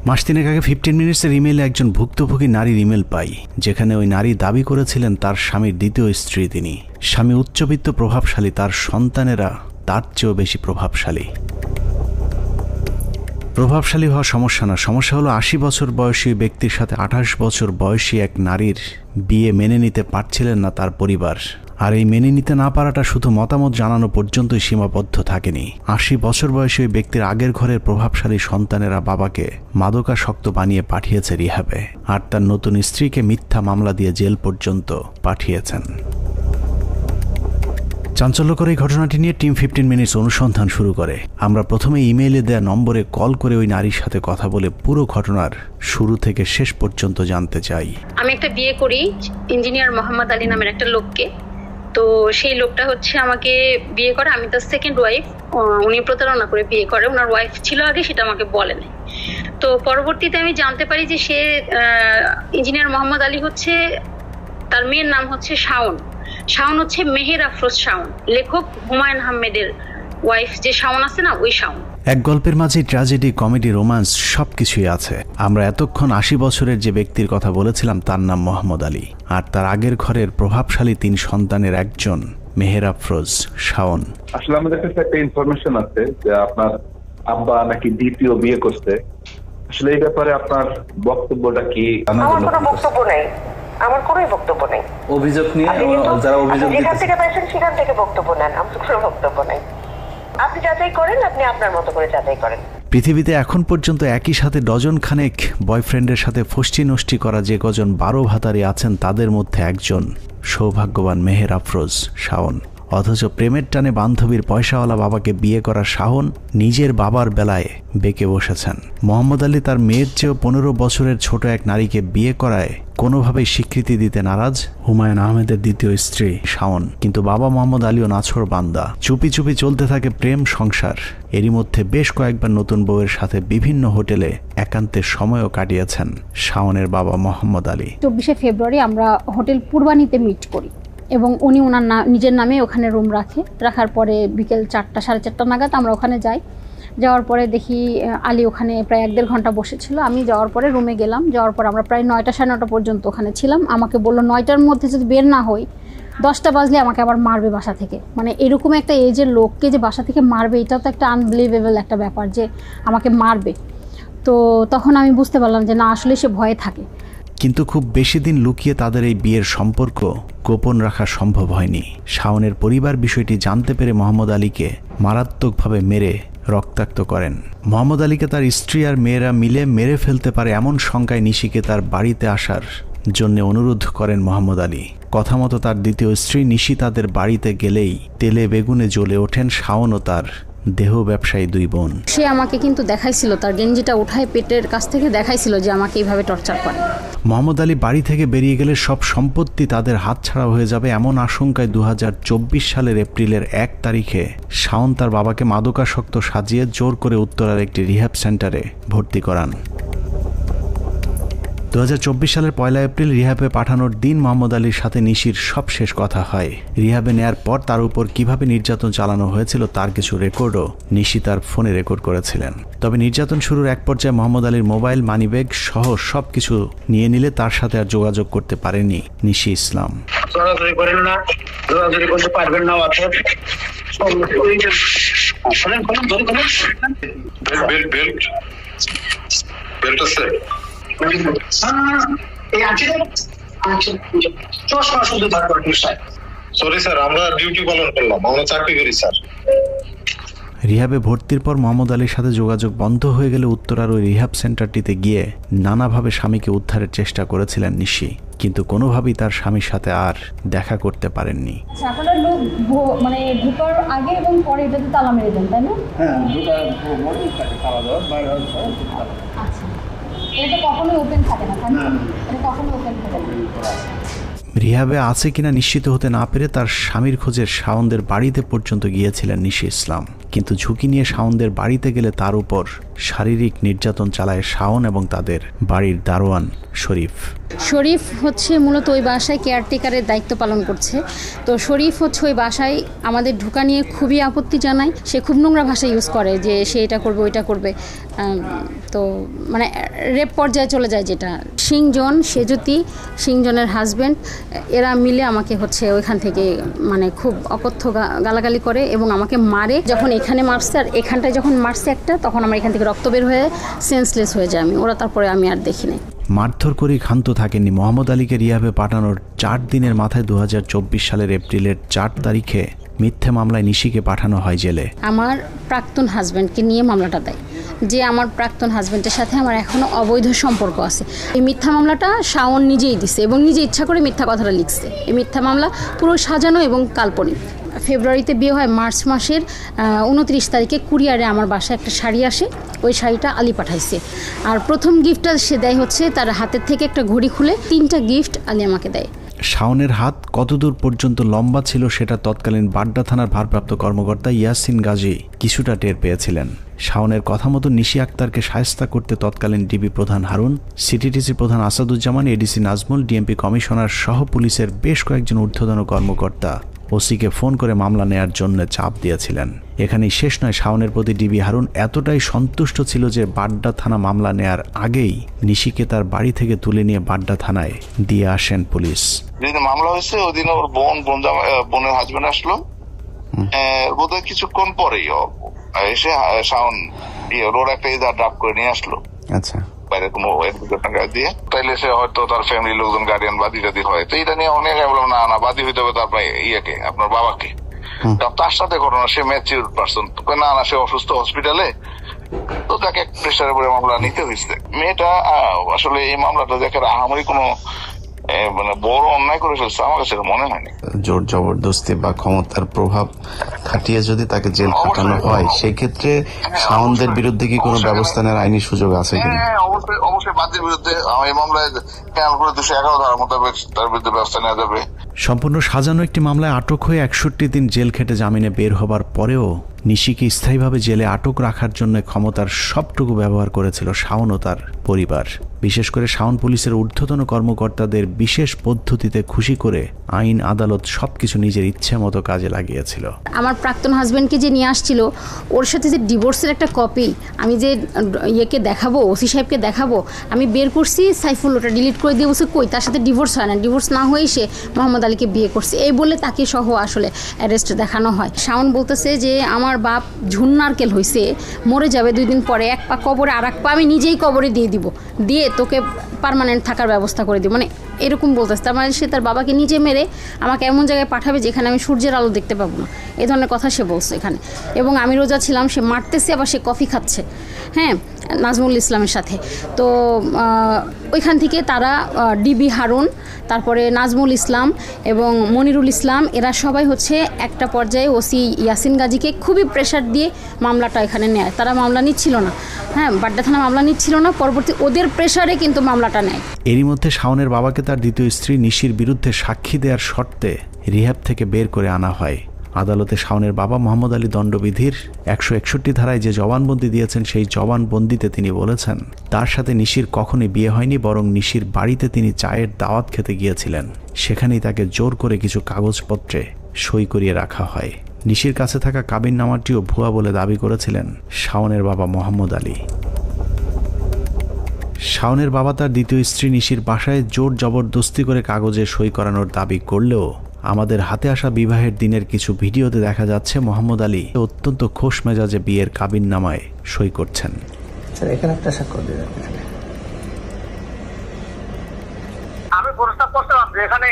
মাস 3 আগে 15 মিনিটসের ইমেইলে একজন ভুক্তভোগী নারীর ইমেল পাই, যেখানে ওই নারী দাবি করেছিলেন তার স্বামীর দ্বিতীয় স্ত্রী তিনি। স্বামী উচ্চবিত্ত, প্রভাবশালী, তার সন্তানেরা তার চেয়েও বেশি প্রভাবশালী। প্রভাবশালী হওয়া সমস্যা না, সমস্যা হলো 80 বছর বয়সী ব্যক্তির সাথে 28 বছর বয়সী এক নারীর বিয়ে মেনে নিতে পারছিলেন না তার পরিবার। আর এই মেনে নিতে না পারাটা শুধু মতামত জানানো পর্যন্তই সীমাবদ্ধ থাকেনি। 80 বছর বয়সী ওই ব্যক্তির আগের ঘরের প্রভাবশালী সন্তানেরা বাবাকে মাদকাসক্ত বানিয়ে পাঠিয়েছে রিহ্যাবে, আর তার নতুন স্ত্রীকে মিথ্যা মামলা দিয়ে জেল পর্যন্ত পাঠিয়েছেন। চাঞ্চল্যকর এই ঘটনাটি নিয়ে টিম 15 মিনিটস অনুসন্ধান শুরু করে। আমরা প্রথমে ইমেইলে দেয়া নম্বরে কল করে ওই নারীর সাথে কথা বলে পুরো ঘটনার শুরু থেকে শেষ পর্যন্ত জানতে চাই। আমি একটা বিয়ে করি ইঞ্জিনিয়ার মোহাম্মদ আলী নামের একটা লোককে। তো সেই লোকটা হচ্ছে আমাকে বিয়ে করে, আমি তার সেকেন্ড ওয়াইফ। উনি প্রতারণা করে বিয়ে করে, ওনার ওয়াইফ ছিল আগে, সেটা আমাকে বলে নাই। তো পরবর্তীতে আমি জানতে পারি যে সে ইঞ্জিনিয়ার মোহাম্মদ আলী হচ্ছে, তার মেয়ের নাম হচ্ছে শাওন। শাওন হচ্ছে মেহের আফরোজ শাওন, লেখক হুমায়ুন আহমেদের ওয়াইফ যে শাওন আছে না, ওই শাওন। এক গল্পের মাঝে ট্র্যাজেডি, কমেডি, রোমান্স সবকিছুই আছে। আমরা এতক্ষণ 80 বছরের যে ব্যক্তির কথা বলেছিলাম তার নাম মোহাম্মদ আলী, আর তার আগের ঘরের প্রভাবশালী 3 সন্তানের একজন মেহের আফরোজ শাওন। আসলে আমাদের কাছে একটা ইনফরমেশন আছে যে আপনার আব্বা নাকি দ্বিতীয় বিয়ে করছে। আসলে এই ব্যাপারে আপনার বক্তব্যটা কি? আমার কোনো বক্তব্য নেই, আমার কোনোই বক্তব্য নেই। অভিযোগ নিয়ে যারা অভিযোগ যেখান থেকে পাইছেন সেখান থেকে বক্তব্য নেন, আমার কোনো বক্তব্য নেই। আপনি যাচাই করেন, আপনি আপনার মতো করে যাচাই করেন। পৃথিবীতে এখন পর্যন্ত একই সাথে ডজন খানেক বয়ফ্রেন্ডের সাথে ফষ্টি নষ্টি করা যে কজন 12 ভাতারি আছেন তাদের মধ্যে একজন সৌভাগ্যবান মেহের আফরোজ শাওন। অথচ প্রেমের টানে বান্ধবীর পয়সাওয়ালা বাবাকে বিয়ে করা শাওন নিজের বাবার বেলায় বেঁকে বসেছেন। মোহাম্মদ আলী তার মেয়ের চেয়েও 15 বছরের ছোট এক নারীকে বিয়ে করায় কোনোভাবেই স্বীকৃতি দিতে নারাজ হুমায়ুন আহমেদের দ্বিতীয় স্ত্রী শাওন। কিন্তু বাবা মোহাম্মদ আলীও নাছোড় বান্দা। চুপি চুপি চলতে থাকে প্রেম সংসার। এরই মধ্যে বেশ কয়েকবার নতুন বউয়ের সাথে বিভিন্ন হোটেলে একান্তের সময়ও কাটিয়েছেন শাওনের বাবা মোহাম্মদ আলী। 24শে ফেব্রুয়ারি আমরা হোটেল পূর্বানীতে মিট করি এবং উনি ওনার নিজের নামে ওখানে রুম রাখার পরে বিকেল 4টা 4:30 নাগাদ আমরা ওখানে যাই। যাওয়ার পরে দেখি আলী ওখানে প্রায় 1-1.5 ঘন্টা বসেছিল। আমি যাওয়ার পরে রুমে গেলাম, যাওয়ার পর আমরা প্রায় 9টা 9:30 পর্যন্ত ওখানে ছিলাম। আমাকে বললো 9টার মধ্যে যদি বের না হই 10টা বাজলে আমাকে আবার মারবে বাসা থেকে। মানে এরকম একটা এজের লোককে যে বাসা থেকে মারবে, এটা তো একটা আনবিলিভেবল একটা ব্যাপার যে আমাকে মারবে। তো তখন আমি বুঝতে পারলাম যে না, আসলে সে ভয়ে থাকে। কিন্তু খুব বেশি দিন লুকিয়ে তাদের এই বিয়ের সম্পর্ক গোপন রাখা সম্ভব হয়নি। শাওনের পরিবার বিষয়টি জানতে পেরে মোহাম্মদ আলীকে মারাত্মকভাবে মেরে রক্তাক্ত করেন। মোহাম্মদ আলীকে তার স্ত্রী আর মেয়েরা মিলে মেরে ফেলতে পারে এমন শঙ্কায় নিশিকে তার বাড়িতে আসার জন্য অনুরোধ করেন মোহাম্মদ আলী। কথা মতো তার দ্বিতীয় স্ত্রী নিশি তাদের বাড়িতে গেলেই তেলে বেগুনে জ্বলে ওঠেন শাওন ও তার দেহ ব্যবসায়ী 2 বোন। সে আমাকে কিন্তু দেখাইছিল, তার গেঞ্জিটা উঠায় পেটের কাছ থেকে দেখাইছিল যে আমাকে এইভাবে টর্চার করে। মোহাম্মদ আলী বাড়ি থেকে বেরিয়ে গেলে সব সম্পত্তি তাদের হাতছাড়া হয়ে যাবে এমন আশঙ্কায় 2024 সালের এপ্রিলের 1 তারিখে শাওন তার বাবাকে মাদকাসক্ত সাজিয়ে জোর করে উত্তরার একটি রিহ্যাব সেন্টারে ভর্তি করান। 2024 সালের 1 এপ্রিল রিহ্যাবে পাঠানোর দিন মোহাম্মদ আলীর সাথে নিশির সব শেষ কথা হয়। রিহ্যাবে নেয়ার পর তার উপর কিভাবে নির্যাতন চালানো হয়েছিল তার কিছু রেকর্ডও নিশি তার ফোনে রেকর্ড করেছিলেন। তবে নির্যাতন শুরুর এক পর্যায়ে মোহাম্মদ আলীর মোবাইল, মানিব্যাগ সহ সবকিছু নিয়ে নিলে তার সাথে আর যোগাযোগ করতে পারেনি নিশি ইসলাম। রিহ্যাবে ভর্তির পর মোহাম্মদ আলীর সাথে যোগাযোগ বন্ধ হয়ে গেলে উত্তরার ওই রিহ্যাব সেন্টারটিতে গিয়ে নানাভাবে স্বামীকে উদ্ধারের চেষ্টা করেছিলেন নিশি, কিন্তু কোনোভাবেই তার স্বামীর সাথে আর দেখা করতে পারেননি। আপনারা লোক মানে ঢোকার আগে এবং পরে এটাতে তালা মেরে দেন, তাই না? হ্যাঁ, তালা দেওয়া বাইরে আচ্ছা, এটা কখনোই ওপেন থাকে না, তাই না? এটা কখনোই ওপেন থাকে না। রিহ্যাবে আছে কিনা নিশ্চিত হতে না পেরে তার স্বামীর খোঁজে শাওনদের বাড়িতে পর্যন্ত গিয়েছিলেন নিশি ইসলাম। কিন্তু ঝুঁকি নিয়ে শাওনদের বাড়িতে গেলে তার উপর শারীরিক নির্যাতন চালায় শাওন এবং তাদের বাড়ির দারোয়ান শরীফ। শরীফ হচ্ছে মূলত ওই বাসায় কেয়ারটেকারের দায়িত্ব পালন করছে। তো শরীফ হচ্ছে ওই বাসায় আমাদের ঢোকা নিয়ে খুবই আপত্তি জানায়। সে খুব নোংরা ভাষা ইউজ করে যে সে এটা করবে ওইটা করবে, তো মানে রেপ পর্যায়ে চলে যায়। যেটা সিংজন, সেজুতি, সিংজনের হাজব্যান্ড, এরা মিলে আমাকে হচ্ছে ওইখান থেকে মানে খুব অকথ্য গালাগালি করে এবং আমাকে মারে। যখন এখানে মারছে আর এখানটায় যখন মারছে একটা, তখন আমার এখান থেকে রক্ত বের হয়ে সেন্সলেস হয়ে যায়। ওরা তারপরে আমি আর দেখিনি। মারধর করেই ক্ষান্ত থাকেননি। মোহাম্মদ আলীকে রিহাবে পাঠানোর 4 দিনের মাথায় 2024 সালের এপ্রিলের 4 তারিখে মিথ্যে মামলায় নিশিকে পাঠানো হয় জেলে। আমার প্রাক্তন হাজব্যান্ডকে নিয়ে মামলাটা দেয় যে আমার প্রাক্তন হাজব্যান্ডের সাথে আমার এখনও অবৈধ সম্পর্ক আছে। এই মিথ্যা মামলাটা শাওন নিজেই দিছে এবং নিজে ইচ্ছা করে মিথ্যা কথাটা লিখছে। এই মিথ্যা মামলা পুরো সাজানো এবং কাল্পনিক। ফেব্রুয়ারিতে বিয়ে হয়, মার্চ মাসের 29 তারিখে কুরিয়ারে আমার বাসায় একটা শাড়ি আসে। ওই শাড়িটা আলী পাঠাইছে। আর প্রথম গিফটটা সে দেয় হচ্ছে তার হাতের থেকে একটা ঘড়ি খুলে 3টা গিফট আলী আমাকে দেয়। শাওনের হাত কতদূর পর্যন্ত লম্বা ছিল সেটা তৎকালীন বাড্ডা থানার ভারপ্রাপ্ত কর্মকর্তা ইয়াসিন গাজী কিছুটা টের পেয়েছিলেন। শাওনের কথা মতো নিশি আক্তারকে শায়েস্তা করতে তৎকালীন ডিবি প্রধান হারুন, সিটিটিসি প্রধান Asaduzzaman, ADC Nazmul, DMP commissioner সহ পুলিশের বেশ কয়েকজন ঊর্ধ্বতন কর্মকর্তা ওসিকে ফোন করে মামলা নেয়ার জন্য চাপ দিয়েছিলেন। এখানেই শেষ নয়, শাওনের প্রতি ডিবি হারুন এতটাই সন্তুষ্ট ছিল যে বাড্ডা থানা মামলা নেয়ার আগেই নিশিকে তার বাড়ি থেকে তুলে নিয়ে বাড্ডা থানায় দিয়ে আসেন পুলিশ। যেদিন মামলা হয়েছে ওই দিন ওর বোনের হাজবেন্ড আসলো, বোধহয় কিছুক্ষণ পরেই এসে শাওন রোড একটা ইদার ড্রাপ করে নিয়ে আসলো। আচ্ছা, বাইরে কোনো দিয়ে তাইলে সে হয়তো তার ফ্যামিলির লোকজন গার্ডিয়ান বাদী টাদি হয়, তো এটা নিয়ে অনেক বললাম না বাদী হইতে হবে তারপরে ইয়েকে আপনার বাবাকে। তার সাথে ঘটনা, সে ম্যাচিউর পার্সন, না সে অসুস্থ হসপিটালে, তো তাকে প্রেশারের উপরে মামলা নিতে হয়েছে। মেয়েটা আসলে এই মামলাটা দেখে আহামরি কোনো মানে বড় অন্যায় করে ফেলছে আমার কাছে মনে হয়নি। জোর জবরদস্তি বা ক্ষমতার প্রভাব খাটিয়ে যদি তাকে জেল খাটানো হয়, সেই ক্ষেত্রে শাওনদের বিরুদ্ধে কি কোনো ব্যবস্থা নেওয়ার আইনি সুযোগ আছে কিনা? অবশ্যই বাদীর বিরুদ্ধে এই মামলায় খেয়াল করে 211 ধারা মোতাবেক তার বিরুদ্ধে ব্যবস্থা নেওয়া যাবে। সম্পূর্ণ সাজানো একটি মামলায় আটক হয়ে 61 দিন জেল খেটে জামিনে বের হবার পরেও নিশিকে স্থায়ীভাবে জেলে আটক রাখার জন্য ক্ষমতার সবটুকু ব্যবহার করেছিল শাওন ও তার পরিবার। বিশেষ করে শাওন পুলিশের ঊর্ধ্বতন কর্মকর্তাদের বিশেষ পদ্ধতিতে খুশি করে আইন আদালত সবকিছু নিজের ইচ্ছে মতো কাজে লাগিয়েছিল। আমার প্রাক্তন হাজব্যান্ডকে যে নিয়ে আসছিল, ওর সাথে যে ডিভোর্সের একটা কপি আমি যে ইয়েকে দেখাবো, ওসি সাহেবকে দেখাবো, আমি বের করছি। সাইফুল ওটা ডিলিট করে দিয়ে বলছে কই, তার সাথে ডিভোর্স হয় না, ডিভোর্স না হয়েই সে মোহাম্মদ আলীকে বিয়ে করছে, এই বলে তাকে সহ আসলে অ্যারেস্ট দেখানো হয়। শাওন বলতেছে যে আমার বাপ ঝুন্নারকেল হয়েছে, মরে যাবে 2 দিন পরে, এক পা কবরে আর এক পা আমি নিজেই কবরে দিয়ে দিব, দিয়ে তোকে পার্মানেন্ট থাকার ব্যবস্থা করে দিব, মানে এরকম বলতেছে। তার মানে সে তার বাবাকে নিজে মেরে আমাকে এমন জায়গায় পাঠাবে যেখানে আমি সূর্যের আলো দেখতে পাবো না, এই ধরনের কথা সে বলছে এখানে। এবং আমি রোজা ছিলাম, সে মারতেছে আবার সে কফি খাচ্ছে, হ্যাঁ, নাজমুল ইসলামের সাথে। তো ওইখান থেকে তারা ডিবি হারুন, তারপরে নাজমুল ইসলাম এবং মনিরুল ইসলাম, এরা সবাই হচ্ছে একটা পর্যায়ে ওসি ইয়াসিন গাজীকে খুবই প্রেশার দিয়ে মামলাটা এখানে নেয়। তারা মামলা নিচ্ছিল না, হ্যাঁ, বাড্ডা থানা মামলা নিচ্ছিল না, পরবর্তী ওদের প্রেশারে কিন্তু মামলাটা নেয়। এরই মধ্যে শাওনের বাবাকে তার দ্বিতীয় স্ত্রী নিশির বিরুদ্ধে সাক্ষী দেওয়ার শর্তে রিহ্যাব থেকে বের করে আনা হয়। আদালতে শাওনের বাবা মোহাম্মদ আলী দণ্ডবিধির 161 ধারায় যে জবানবন্দি দিয়েছেন, সেই জবানবন্দিতে তিনি বলেছেন তার সাথে নিশির কখনোই বিয়ে হয়নি, বরং নিশির বাড়িতে তিনি চায়ের দাওয়াত খেতে গিয়েছিলেন। সেখানেই তাকে জোর করে কিছু কাগজপত্রে সই করিয়ে রাখা হয়। নিশির কাছে থাকা কাবিননামাটিও ভুয়া বলে দাবি করেছিলেন শাওনের বাবা মোহাম্মদ আলী। শাওনের বাবা তার দ্বিতীয় স্ত্রী নিশির বাসায় জোর জবরদস্তি করে কাগজে সই করানোর দাবি করলেও আমাদের হাতে আসা বিবাহের দিনের কিছু ভিডিওতে দেখা যাচ্ছে মোহাম্মদ আলী অত্যন্ত খোশ মেজাজে বিয়ের কাবিননামায় সই করছেন। এখানে একটা স্বাক্ষর দিলেন। আমি প্রস্তাব করছিলাম যে এখানে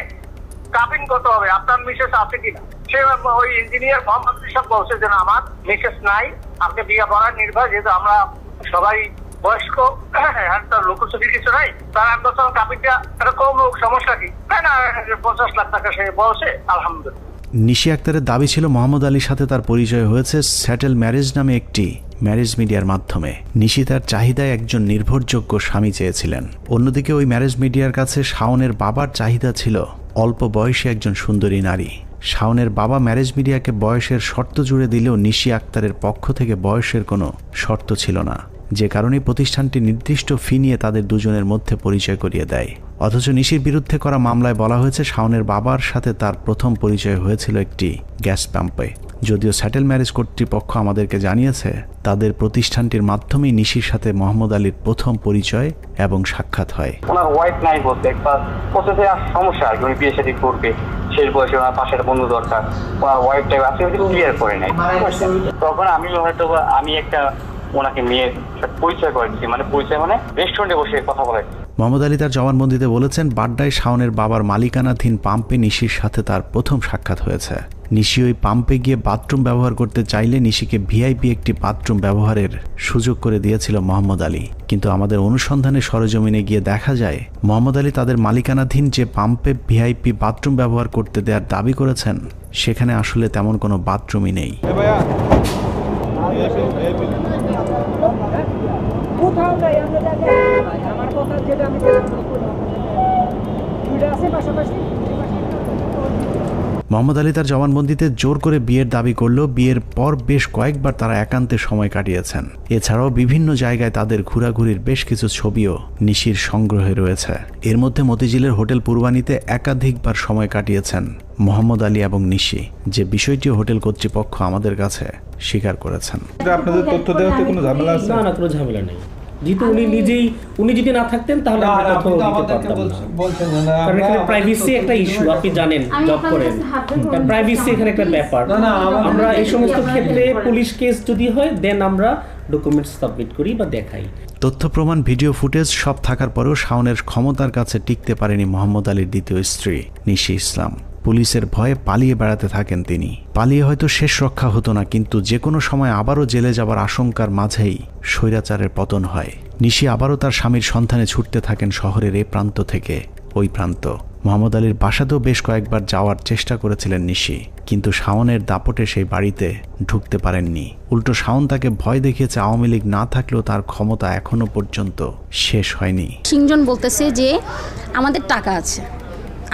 কাবিন কত হবে, আপনার মিসেস আছে কিনা। সে ওই ইঞ্জিনিয়ার মোহাম্মদ সাহেব বলছে যে আমার মিসেস নাই, আপনি বিয়ে করার নির্ভর, যেহেতু আমরা সবাই বয়স্ক, তার লোকসভি কিছু নাই, তার আমি বলছিলাম কাবিনটা একটা কম লোক, সমস্যা কি, না 50 লাখ টাকা সে বলছে, আলহামদুলিল্লাহ। নিশি আক্তারের দাবি ছিল মোহাম্মদ আলীর সাথে তার পরিচয় হয়েছে স্যাটেল ম্যারেজ নামে একটি ম্যারেজ মিডিয়ার মাধ্যমে। নিশি তার চাহিদায় একজন নির্ভরযোগ্য স্বামী চেয়েছিলেন। অন্যদিকে ওই ম্যারেজ মিডিয়ার কাছে শাওনের বাবার চাহিদা ছিল অল্প বয়সী একজন সুন্দরী নারী। শাওনের বাবা ম্যারেজ মিডিয়াকে বয়সের শর্ত জুড়ে দিলেও নিশি আক্তারের পক্ষ থেকে বয়সের কোনো শর্ত ছিল না, যে কারণে প্রতিষ্ঠানটি নির্দিষ্ট ফি নিয়ে তাদের দুজনের মধ্যে পরিচয় করিয়ে দেয়। অথচ নিশির বিরুদ্ধে করা মামলায় বলা হয়েছে শাওনের বাবার সাথে তার প্রথম পরিচয় হয়েছিল একটি গ্যাস পাম্পে। যদিও স্যাটেল ম্যারেজ কর্তৃপক্ষ আমাদেরকে জানিয়েছে তাদের প্রতিষ্ঠানটির মাধ্যমেই নিশির সাথে মোহাম্মদ আলীর প্রথম পরিচয় এবং সাক্ষাৎ হয়। ওনার ওয়াইফ নাই বলতে একটা প্রসেসে সমস্যা আর উনি বিয়ে শাদী করবে, শেষ বয়সে ওনার পাশে একটা বন্ধু দরকার, ওনার ওয়াইফটাই আছে ক্লিয়ার করে নাই। তখন আমি একটা ওনাকে মেয়ের পরিচয় করে দিচ্ছি, মানে পরিচয় মানে রেস্টুরেন্টে বসে কথা বলে। মোহাম্মদ আলী তার জবানবন্দিতে বলেছেন বাড্ডায় শাওনের বাবার মালিকানাধীন পাম্পে নিশির সাথে তার প্রথম সাক্ষাৎ হয়েছে। নিশি ওই পাম্পে গিয়ে বাথরুম ব্যবহার করতে চাইলে নিশিকে ভিআইপি একটি বাথরুম ব্যবহারের সুযোগ করে দিয়েছিল মোহাম্মদ আলী, কিন্তু আমাদের অনুসন্ধানে সরেজমিনে গিয়ে দেখা যায় মোহাম্মদ আলী তাদের মালিকানাধীন যে পাম্পে ভিআইপি বাথরুম ব্যবহার করতে দেওয়ার দাবি করেছেন সেখানে আসলে তেমন কোনো বাথরুমই নেই। মোহাম্মদ আলী তার জবানবন্দিতে জোর করে বিয়ের দাবি করলেও বিয়ের পর বেশ কয়েকবার তারা একান্তে সময় কাটিয়েছেন। এছাড়াও বিভিন্ন জায়গায় তাদের ঘোরাঘুরির বেশ কিছু ছবিও নিশির সংগ্রহে রয়েছে। এর মধ্যে মতিঝিলের হোটেল পূর্বানীতে একাধিকবার সময় কাটিয়েছেন মোহাম্মদ আলী এবং নিশি, যে বিষয়টি হোটেল কর্তৃপক্ষ আমাদের কাছে স্বীকার করেছেন। আপনাদের তথ্য দেওয়াতে কোনো ঝামেলা আছে? না, কোনো ঝামেলা নেই। যেহেতু উনি যদি না থাকতেন তাহলে আমরা তথ্য দিতে পারতাম না। কারণ এখানে প্রাইভেসি একটা ইস্যু, আপনি জানেন, জব করেন, প্রাইভেসি এখানে একটা ব্যাপার। আমরা এই সমস্ত ক্ষেত্রে পুলিশ কেস যদি হয় দেন আমরা ডকুমেন্টস সাবমিট করি বা দেখাই। তথ্য প্রমাণ, ভিডিও ফুটেজ সব থাকার পরেও শাওনের ক্ষমতার কাছে টিকতে পারেনি মোহাম্মদ আলীর দ্বিতীয় স্ত্রী নিশি ইসলাম। পুলিশের ভয়ে পালিয়ে বেড়াতে থাকেন তিনি। পালিয়ে হয়তো শেষ রক্ষা হতো না, কিন্তু যে কোনো সময় আবারও জেলে যাবার আশঙ্কার মাঝেই স্বৈরাচারের পতন হয়। নিশি আবারও তার স্বামীর সন্ধানে ছুটতে থাকেন শহরের এ প্রান্ত থেকে ওই প্রান্ত। মোহাম্মদ আলীর বাসাতেও বেশ কয়েকবার যাওয়ার চেষ্টা করেছিলেন নিশি, কিন্তু শাওনের দাপটে সেই বাড়িতে ঢুকতে পারেননি। উল্টো শাওন তাকে ভয় দেখিয়েছে আওয়ামী লীগ না থাকলেও তার ক্ষমতা এখনো পর্যন্ত শেষ হয়নি। সিংজন বলতেছে যে আমাদের টাকা আছে,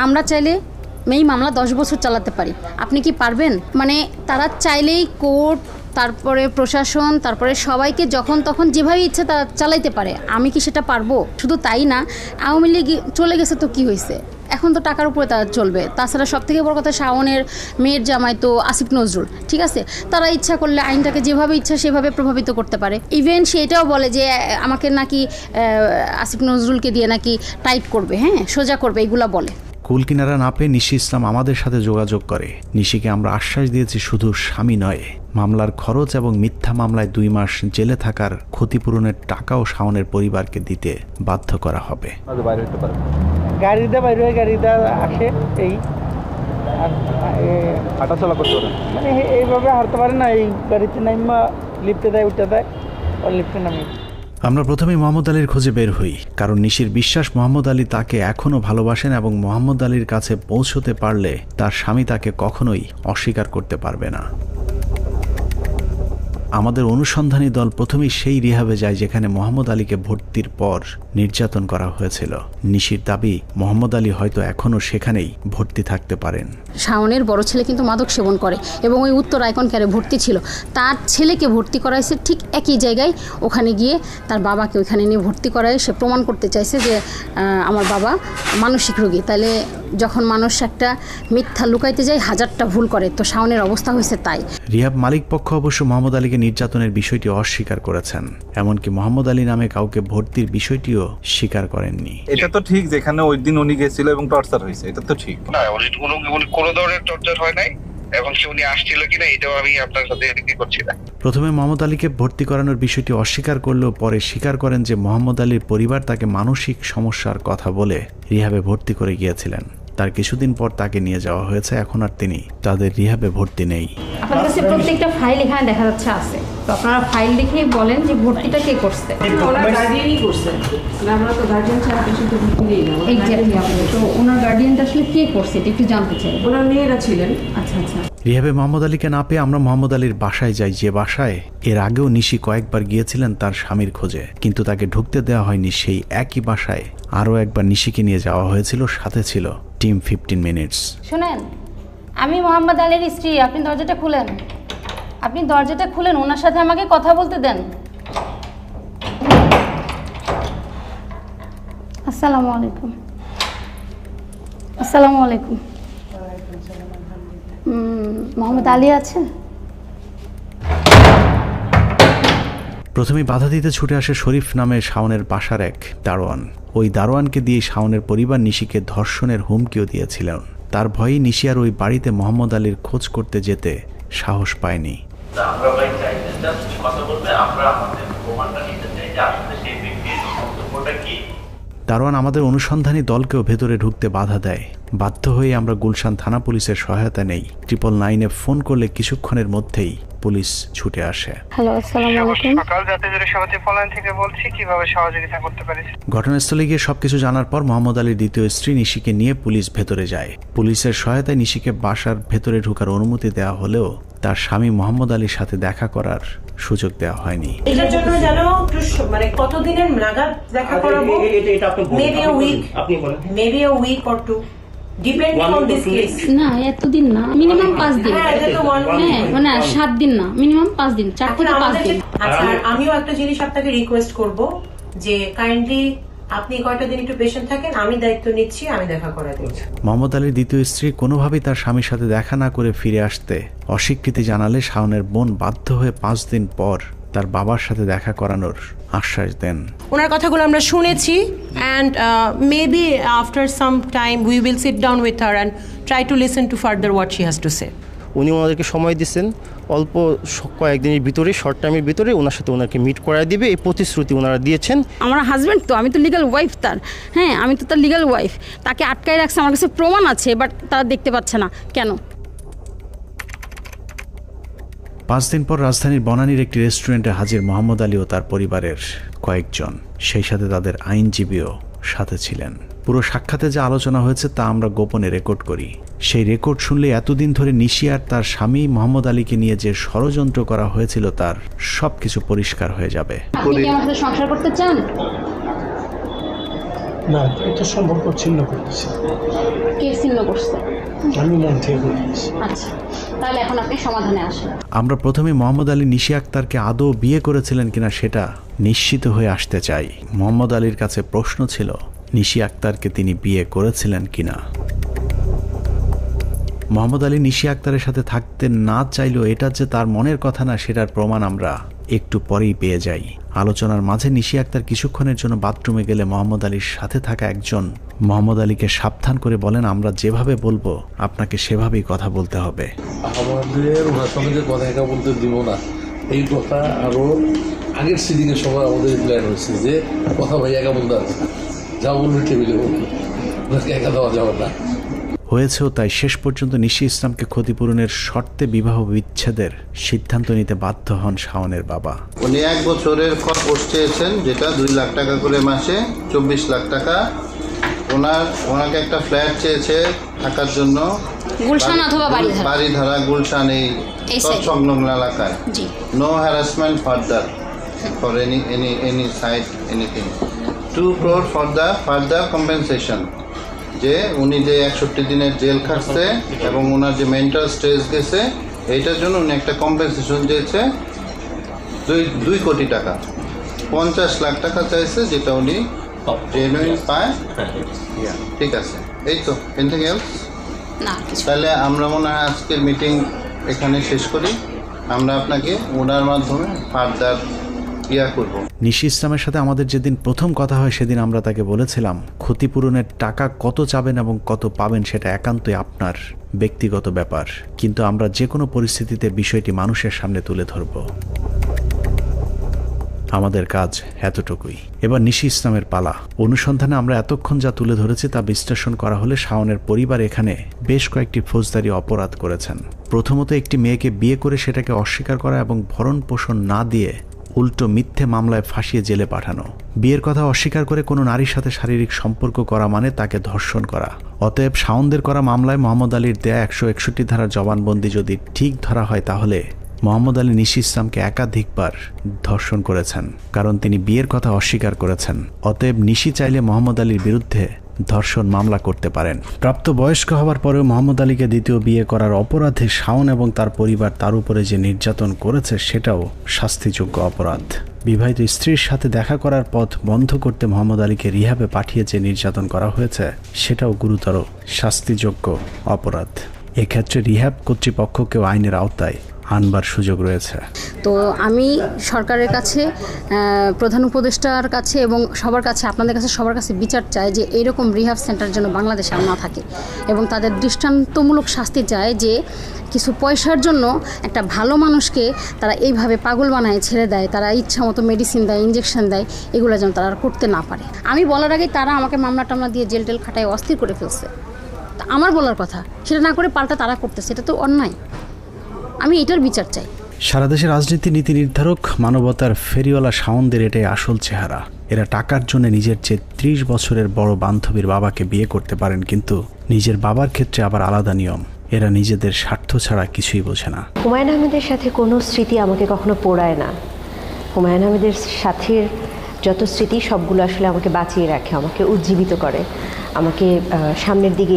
আমরা চাইলে এই মামলা 10 বছর চালাতে পারি, আপনি কি পারবেন? মানে তারা চাইলেই কোর্ট, তারপরে প্রশাসন, তারপরে সবাইকে যখন তখন যেভাবে ইচ্ছে তারা চালাইতে পারে। আমি কি সেটা পারবো? শুধু তাই না, আওয়ামী লীগ চলে গেছে তো কি হয়েছে, এখন তো টাকার উপরে তারা চলবে। তাছাড়া সব থেকে বড় কথা, শাওনের মেয়ের জামাই তো আসিফ নজরুল, ঠিক আছে, তারা ইচ্ছা করলে আইনটাকে যেভাবে ইচ্ছা সেভাবে প্রভাবিত করতে পারে। ইভেন সেটাও বলে যে আমাকে নাকি আসিফ নজরুলকে দিয়ে নাকি টাইট করবে, হ্যাঁ সোজা করবে, এগুলা বলে। কুল কিনারা না পেয়ে নিশি ইসলাম আমাদের সাথে যোগাযোগ করে। নিশিকে আমরা আশ্বাস দিয়েছি শুধু স্বামী নয়, মামলার খরচ এবং মিথ্যা মামলায় 2 মাস জেলে থাকার ক্ষতিপূরণের টাকাও শাওনের পরিবারকে দিতে বাধ্য করা হবে। গাড়িতে বাইরে হয়ে গাড়িতে আসে, এই হাঁটাচলা করতে পারে, মানে এইভাবে হাঁটতে পারে না, এই গাড়িতে নাইমা লিফটে দেয়, উঠে দেয়, আর লিফটে নামি। আমরা প্রথমেই মোহাম্মদ আলীর খোঁজে বের হই, কারণ নিশির বিশ্বাস মোহাম্মদ আলী তাকে এখনও ভালোবাসেন এবং মোহাম্মদ আলীর কাছে পৌঁছতে পারলে তার স্বামী তাকে কখনোই অস্বীকার করতে পারবে না। আমাদের অনুসন্ধানী দল প্রথমেই সেই রিহাবে যায় যেখানে মোহাম্মদ আলীকে ভর্তির পর নির্যাতন করা হয়েছিল। নিশির দাবি মোহাম্মদ আলী হয়তো এখনও সেখানেই ভর্তি থাকতে পারেন। শাওনের বড় ছেলে কিন্তু মাদক সেবন করে এবং ওই উত্তর আইকন কেয়ারে ভর্তি ছিল। তার ছেলেকে ভর্তি করাইছে ঠিক একই জায়গায়, ওখানে গিয়ে তার বাবাকে ওইখানে নিয়ে ভর্তি করায়। সে প্রমাণ করতে চাইছে যে আমার বাবা মানসিক রোগী। তাহলে যখন মানুষ একটা মিথ্যা লুকাইতে যায় 1000টা ভুল করে, তো শাওনের অবস্থা হয়েছে তাই। রিহাব মালিক পক্ষ অবশ্য মোহাম্মদ আলীকে নির্যাতনের বিষয়টি অস্বীকার করেছেন, এমনকি মোহাম্মদ আলী নামে কাউকে ভর্তির বিষয়টিও স্বীকার করেননি। এটা তো ঠিক, যেখানে ওই দিন উনি গেছিল এবং টর্চার হয়েছে, এটা তো ঠিক না। উনি কোনো ধরনের টর্চার হয় নাই, এবং সে উনি আসছিল কিনা এটাও আমি আপনার সাথে এগ্রি করছি না। প্রথমে মোহাম্মদ আলীকে ভর্তি করানোর বিষয়টি অস্বীকার করলেও পরে স্বীকার করেন যে মোহাম্মদ আলীর পরিবার তাকে মানসিক সমস্যার কথা বলে রিহাবে ভর্তি করে গিয়েছিলেন। তার কিছুদিন পর তাকে নিয়ে যাওয়া হয়েছে, এখন আর তিনি তাদের রিহাবে ভর্তি নেই। আপনার কাছে প্রত্যেকটা ফাইল এখানে দেখা যাচ্ছে আছে, তো আপনারা ফাইল দেখেই বলেন যে ভর্তিটা কে করছে। ওনার গার্ডিয়ানই করছে, আমরা তো গার্ডিয়ান ছাড়া পেশেন্টকে ভর্তি নেই না। এক্স্যাক্টলি, তো ওনার গার্ডিয়ানটা আসলে কে করছে এটা একটু জানতে চাই। ওনার মেয়েরা ছিলেন। আচ্ছা আচ্ছা। রিহাবে মোহাম্মদ আলীকে না পেয়ে আমরা মোহাম্মদ আলীর বাসায় যাই, যে বাসায় এর আগেও নিশি কয়েকবার গিয়েছিলেন তার স্বামীর খোঁজে, কিন্তু তাকে ঢুকতে দেওয়া হয়নি। সেই একই বাসায় আরও একবার নিশিকে নিয়ে যাওয়া হয়েছিল, সাথে ছিল টিম 15 মিনিটস। শুনেন, আমি মোহাম্মদ আলীর স্ত্রী, আপনি দরজাটা খুলেন, আপনি দরজাটা খুলেন, ওনার সাথে আমাকে কথা বলতে দেন। আসসালামু আলাইকুম। আসসালামু আলাইকুম। মোহাম্মদ আলী আছে? প্রথমে বাধা দিতে ছুটে আসে শরীফ নামে শাওনের বাসার এক দারোয়ান। ওই দারোয়ানকে দিয়ে শাওনের পরিবার নিশিকে ধর্ষণের হুমকিও দিয়েছিলেন। তার ভয়ে নিশি আর ওই বাড়িতে মোহাম্মদ আলীর খোঁজ করতে যেতে সাহস পায়নি। দারোয়ান আমাদের অনুসন্ধানী দলকেও ভেতরে ঢুকতে বাধা দেয়। বাধ্য হয়ে আমরা গুলশান থানা পুলিশের সহায়তা নেই। 999-এ ফোন করলে কিছুক্ষণের মধ্যেই পুলিশ ছুটে আসে। হ্যালো, আসসালামু আলাইকুম। সকাল যাত্রীদের সমিতি ফলান থেকে বলছি, কিভাবে সহযোগিতা করতে পারি? ঘটনাস্থলে গিয়ে সবকিছু জানার পর মোহাম্মদ আলীর দ্বিতীয় স্ত্রী নিশিকে নিয়ে পুলিশ ভেতরে যায়। পুলিশের সহায়তায় নিশিকে বাসার ভেতরে ঢোকার অনুমতি দেওয়া হলেও তার স্বামী মোহাম্মদ আলীর সাথে দেখা করার সুযোগ দেওয়া হয়নি। এটার জন্য জানো মানে কতদিনের নাগাদ দেখা করাবো? Maybe a week or two, depending on this case. না, এতদিন না, মিনিমাম 5 দিন। হ্যাঁ, মানে 7 দিন না, মিনিমাম 5 দিন, 4 থেকে 5 দিন। আচ্ছা, আমিও একটা জিনিস আপনাকে রিকোয়েস্ট করব যে কাইন্ডলি আপনি কয়টা দিন একটু পেশেন্ট থাকেন, আমি দায়িত্ব নিচ্ছি, আমি দেখা করে দিচ্ছি। মোহাম্মদ আলীর দ্বিতীয় স্ত্রী কোনোভাবেই তার স্বামীর সাথে দেখা না করে ফিরে আসতে অস্বীকৃতি জানালে শাওনের বোন বাধ্য হয়ে 5 দিন পর তার বাবার সাথে দেখা করানোর আশ্বাস দেন। ওনার কথাগুলো আমরা শুনেছি and maybe after some time we will sit down with her and try to listen to further what she has to say. উনি ওনাদেরকে সময় দিচ্ছেন, অল্প কয়েকদিনের ভিতরে, শর্ট টাইমের ভিতরে ওনার সাথে ওনাকে মিট করায় দিবে, এই প্রতিশ্রুতি ওনারা দিয়েছেন। আমার হাজব্যান্ড তো, আমি তো লিগ্যাল ওয়াইফ তার। হ্যাঁ, আমি তো তার লিগ্যাল ওয়াইফ। তাকে আটকায় রাখছে, আমার কাছে প্রমাণ আছে, বাট তারা দেখতে পাচ্ছে না কেন? 5 দিন পর রাজধানীর বনানীর একটি রেস্টুরেন্টে হাজির মোহাম্মদ আলী ও তার পরিবারের কয়েকজন, সেই সাথে তাদের আইনজীবীও সাথে ছিলেন। পুরো সাক্ষাতে যা আলোচনা হয়েছে তা আমরা গোপনে রেকর্ড করি। সেই রেকর্ড শুনলে এতদিন ধরে নিশি আর তার স্বামী মোহাম্মদ আলীকে নিয়ে যে ষড়যন্ত্র করা হয়েছিল তার সবকিছু পরিষ্কার হয়ে যাবে। আপনি কি আমার সাথে সংসার করতে চান? না, এটা সম্পর্ক ছিন্ন করতেছি। কে ছিন্ন করছে? আমি মন থেকে বলতেছি। আচ্ছা, তাহলে এখন আপনি সমাধানে আসেন। আমরা প্রথমে মোহাম্মদ আলী নিশি আক্তারকে আদৌ বিয়ে করেছিলেন কিনা সেটা নিশ্চিত হয়ে আসতে চাই। মোহাম্মদ আলীর কাছে প্রশ্ন ছিল, নিশি আক্তারকে তিনি বিয়ে করেছিলেন কিনা। মোহাম্মদ আলী নিশি আক্তারের সাথে থাকতে না চাইলেও এটা যে তার মনের কথা না সেটার প্রমাণ আমরা একটু পরেই পেয়ে যাই। আলোচনার মাঝে নিশি আক্তার কিছুক্ষণের জন্য বাথরুমে গেলে মোহাম্মদ আলীর সাথে থাকা একজন মোহাম্মদ আলীকে সাবধান করে বলেন, আমরা যেভাবে বলবো আপনাকে সেভাবেই কথা বলতে হবে। আমাদের ওনার সঙ্গে কথা একা বলতে দিব না, এই কথা আরো আগের সিটিং এর সময় আমাদের প্ল্যান হয়েছে যে কথা ভাই একা বলতে হবে, যা বলবে টেবিলে বলবে, ওনাকে একা দেওয়া যাবে না। হয়েছেও তাই। শেষ পর্যন্ত নিশি ইসলামকে ক্ষতিপূরণের শর্তে বিবাহ বিচ্ছেদের সিদ্ধান্ত নিতে বাধ্য হন শাওনের বাবা। উনি 1 বছরের কোর্স চেয়েছেন, যেটা 2 লাখ টাকা করে মাসে, 24 লাখ টাকা। ওনাকে একটা ফ্ল্যাট চেয়েছে থাকার জন্য, গুলশান অথবা বাড়িধারা, গুলশান এই সংলগ্ন এলাকায়। No harassment further for any side anything. 2 crore for the further compensation, যে উনি যে 61 দিনের জেল খাটছে এবং ওনার যে মেন্টাল স্ট্রেস গেছে, এইটার জন্য উনি একটা কম্পেনসেশন চেয়েছে 2 কোটি টাকা। 50 লাখ টাকা চাইছে, যেটা উনি জেনুইন পায়। ঠিক আছে, এই তো। Anything else? তাহলে আমরা মনে হয় আজকের মিটিং এখানে শেষ করি। আমরা আপনাকে ওনার মাধ্যমে ফার্দার করব। নিশি ইসলামের সাথে আমাদের যেদিন প্রথম কথা হয় সেদিন আমরা তাকে বলেছিলাম, ক্ষতিপূরণের টাকা কত চাবেন এবং কত পাবেন সেটা একান্তই আপনার ব্যক্তিগত ব্যাপার, কিন্তু আমরা যে কোনো পরিস্থিতিতে বিষয়টি মানুষের সামনে তুলে ধরব। আমাদের কাজ এতটুকুই। এবার নিশি ইসলামের পালা। অনুসন্ধানে আমরা এতক্ষণ যা তুলে ধরেছি তা বিশ্লেষণ করা হলে শাওনের পরিবার এখানে বেশ কয়েকটি ফৌজদারি অপরাধ করেছেন। প্রথমত, একটি মেয়েকে বিয়ে করে সেটাকে অস্বীকার করা এবং ভরণ পোষণ না দিয়ে উল্টো মিথ্যে মামলায় ফাঁসিয়ে জেলে পাঠানো। বিয়ের কথা অস্বীকার করে কোনো নারীর সাথে শারীরিক সম্পর্ক করা মানে তাকে ধর্ষণ করা। অতএব শাওনদের করা মামলায় মোহাম্মদ আলীর দেয়া 161 ধারার জবানবন্দি যদি ঠিক ধরা হয় তাহলে মোহাম্মদ আলী নিশি ইসলামকে একাধিকবার ধর্ষণ করেছেন, কারণ তিনি বিয়ের কথা অস্বীকার করেছেন। অতএব নিশি চাইলে মোহাম্মদ আলীর বিরুদ্ধে ধর্ষণ মামলা করতে পারেন। প্রাপ্তবয়স্ক হওয়ার পরেও মোহাম্মদ আলীকে দ্বিতীয় বিয়ে করার অপরাধে শাওন এবং তার পরিবার তার উপরে যে নির্যাতন করেছে সেটাও শাস্তিযোগ্য অপরাধ। বিবাহিত স্ত্রীর সাথে দেখা করার পথ বন্ধ করতে মোহাম্মদ আলীকে রিহ্যাবে পাঠিয়ে যে নির্যাতন করা হয়েছে সেটাও গুরুতর শাস্তিযোগ্য অপরাধ। এক্ষেত্রে রিহ্যাব কর্তৃপক্ষকেও আইনের আওতায় আনবার সুযোগ রয়েছে। তো আমি সরকারের কাছে, প্রধান উপদেষ্টার কাছে এবং সবার কাছে, আপনাদের কাছে সবার কাছে বিচার চাই যে এইরকম রিহ্যাব সেন্টার যেন বাংলাদেশে আর না থাকে এবং তাদের দৃষ্টান্তমূলক শাস্তি চায় যে কিছু পয়সার জন্য একটা ভালো মানুষকে তারা এইভাবে পাগল বানায় ছেড়ে দেয়, তারা ইচ্ছা মতো মেডিসিন দেয়, ইঞ্জেকশন দেয়, এগুলো যেন তারা আর করতে না পারে। আমি বলার আগেই তারা আমাকে মামলা টামলা দিয়ে জেল টেল খাটায় অস্থির করে ফেলছে। আমার বলার কথা সেটা না করে পাল্টা তারা করতেছে, এটা তো অন্যায়। আমি এটার বিচার চাই। সারা দেশের রাজনীতি নীতি নির্ধারক মানবতার ফেরিওয়ালা শাওনদের এটাই আসল চেহারা। এরা টাকার জন্য নিজের চেয়ে 30 বছরের বড় বান্ধবীর বাবাকে বিয়ে করতে পারেন, কিন্তু নিজের বাবার ক্ষেত্রে আবার আলাদা নিয়ম। এরা নিজেদের স্বার্থ ছাড়া কিছুই বোঝে না। হুমায়ুন আহমেদের সাথে কোনো স্মৃতি আমাকে কখনো পোড়ায় না। হুমায়ুন আহমেদের সাথে যত স্মৃতি সবগুলো আসলে আমাকে বাঁচিয়ে রাখে, আমাকে উজ্জীবিত করে, আমাকে সামনের দিকে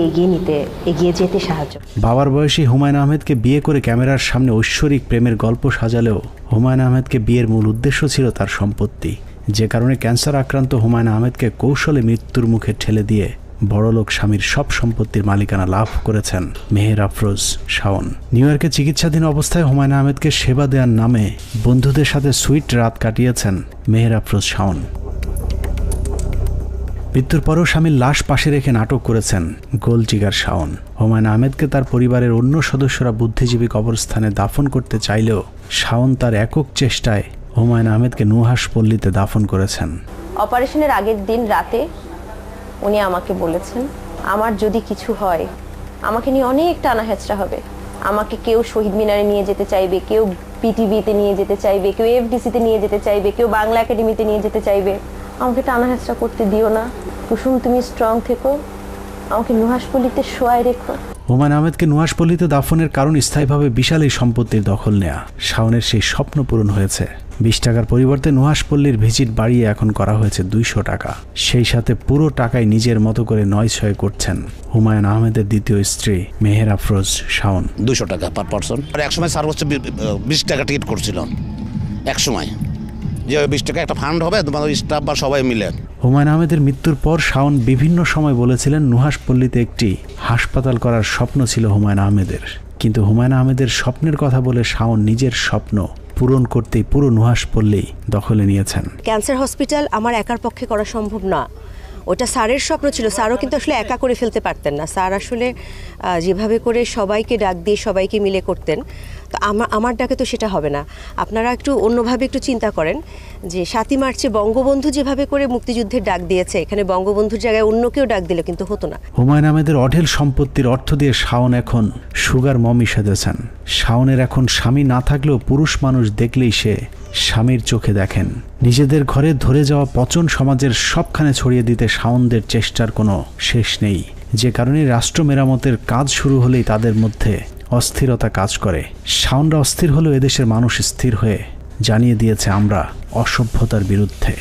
এগিয়ে যেতে সাহায্য। বাবার বয়সী হুমায়ুন আহমেদকে বিয়ে করে ক্যামেরার সামনে ঐশ্বরিক প্রেমের গল্প সাজালেও হুমায়ুন আহমেদকে বিয়ের মূল উদ্দেশ্য ছিল তার সম্পত্তি, যে কারণে ক্যান্সার আক্রান্ত হুমায়ুন আহমেদকে কৌশলে মৃত্যুর মুখে ঠেলে দিয়ে বড়লোক স্বামীর সব সম্পত্তির মালিকানা লাভ করেছেন মেহের আফরোজ শাওন। নিউ ইয়র্কে চিকিৎসাধীন অবস্থায় হুমায়ুন আহমেদকে সেবা দেওয়ার নামে বন্ধুদের সাথে সুইট রাত কাটিয়েছেন মেহের আফরোজ শাওন। মৃত্যুর পরও স্বামীর লাশ পাশে রেখে নাটক করেছেন গোলজিগার শাওন। হুমায়ুন আহমেদকে তার পরিবারের অন্য সদস্যরা বুদ্ধিজীবী কবরস্থানে দাফন করতে চাইলেও শাওন তার একক চেষ্টায় হুমায়ুন আহমেদকে নুহাশ পল্লীতে দাফন করেছেন। অপারেশনের আগের দিন রাতে উনি আমাকে বলেছেন, আমার যদি কিছু হয় আমাকে নিয়ে অনেক টানা হেঁচড়া হবে। আমাকে কেউ শহীদ মিনারে নিয়ে যেতে চাইবে, কেউ পিটিভিতে নিয়ে যেতে চাইবে, কেউ এফডিসিতে নিয়ে যেতে চাইবে, কেউ বাংলা একাডেমিতে নিয়ে যেতে চাইবে। আমাকে টানা হেঁচড়া করতে দিও না কুসুম, তুমি স্ট্রং থেকো, আমাকে নুহাশপল্লীতে শোয়ায় রেখো। হুমায়ুন আহমেদকে নুহাশপল্লীতে দাফনের কারণ স্থায়ীভাবে বিশাল এই সম্পত্তির দখল নেয়া। শাওনের সেই স্বপ্ন পূরণ হয়েছে। 20 টাকার পরিবর্তে নুহাশপল্লীর ভিজিট বাড়িয়ে এখন করা হয়েছে 200 টাকা। সেই সাথে পুরো টাকায় নিজের মতো করে 9-6 করছেন হুমায়ুন আহমেদের দ্বিতীয় স্ত্রী মেহের আফরোজ শাওন। 200 টাকা পার পারসন। আর একসময় সর্বোচ্চ 20 টাকা টিকিট করছিল একসময়, যে 20 টাকা একটা ফান্ড হবে তোমাদের স্টাফ বা সবাই মিলে। হুমায়ুন আহমেদের মৃত্যুর পর শাওন বিভিন্ন সময় বলেছিলেন নুহাশপল্লীতে একটি হাসপাতাল করার স্বপ্ন ছিল হুমায়ুন আহমেদের, কিন্তু হুমায়ুন আহমেদের স্বপ্নের কথা বলে শাওন নিজের স্বপ্ন পূরণ করতেই পুরো নুহাশপল্লী দখলে নিয়েছেন। ক্যান্সার হসপিটাল আমার একার পক্ষে করা সম্ভব না, ওটা স্যারের স্বপ্ন ছিল। স্যারও কিন্তু আসলে একা করে ফেলতে পারতেন না। স্যার আসলে যেভাবে করে সবাইকে ডাক দিয়ে সবাইকে মিলে করতেন, তো আমার ডাকে তো সেটা হবে না। আপনারা একটু অন্যভাবে একটু চিন্তা করেন যে 7ই মার্চে বঙ্গবন্ধু যেভাবে করে মুক্তিযুদ্ধের ডাক দিয়েছে, এখানে বঙ্গবন্ধুর জায়গায় অন্য কেউ ডাক দিলে কিন্তু হতো না। হুমায়ুন আহমেদের অঢেল সম্পত্তির অর্থ দিয়ে শাওন এখন সুগার মমি সেজেছেন। শাওনের এখন স্বামী না থাকলেও পুরুষ মানুষ দেখলেই সে স্বামীর চোখে দেখেন। নিজেদের ঘরে ধরে যাওয়া পচন সমাজের সবখানে ছড়িয়ে দিতে শাওনদের চেষ্টার কোনো শেষ নেই, যে কারণে রাষ্ট্র মেরামতের কাজ শুরু হলেই তাদের মধ্যে অস্থিরতা কাজ করে। শাওনরা অস্থির হলেও এদেশের মানুষ স্থির হয়ে জানিয়ে দিয়েছে আমরা অসভ্যতার বিরুদ্ধে।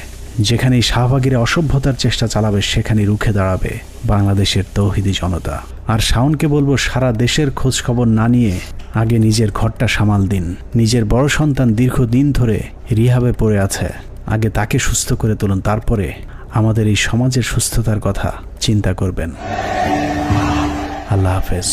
যেখানেই শাহবাগীরা অসভ্যতার চেষ্টা চালাবে সেখানেই রুখে দাঁড়াবে বাংলাদেশের তৌহিদি জনতা। আর শাওনকে বলবো, সারা দেশের খোঁজ খবর না নিয়ে আগে নিজের ঘরটা সামাল দিন। নিজের বড় সন্তান দীর্ঘদিন ধরে রিহাবে পড়ে আছে, আগে তাকে সুস্থ করে তুলুন, তারপরে আমাদের এই সমাজের সুস্থতার কথা চিন্তা করবেন। আল্লাহ হাফেজ।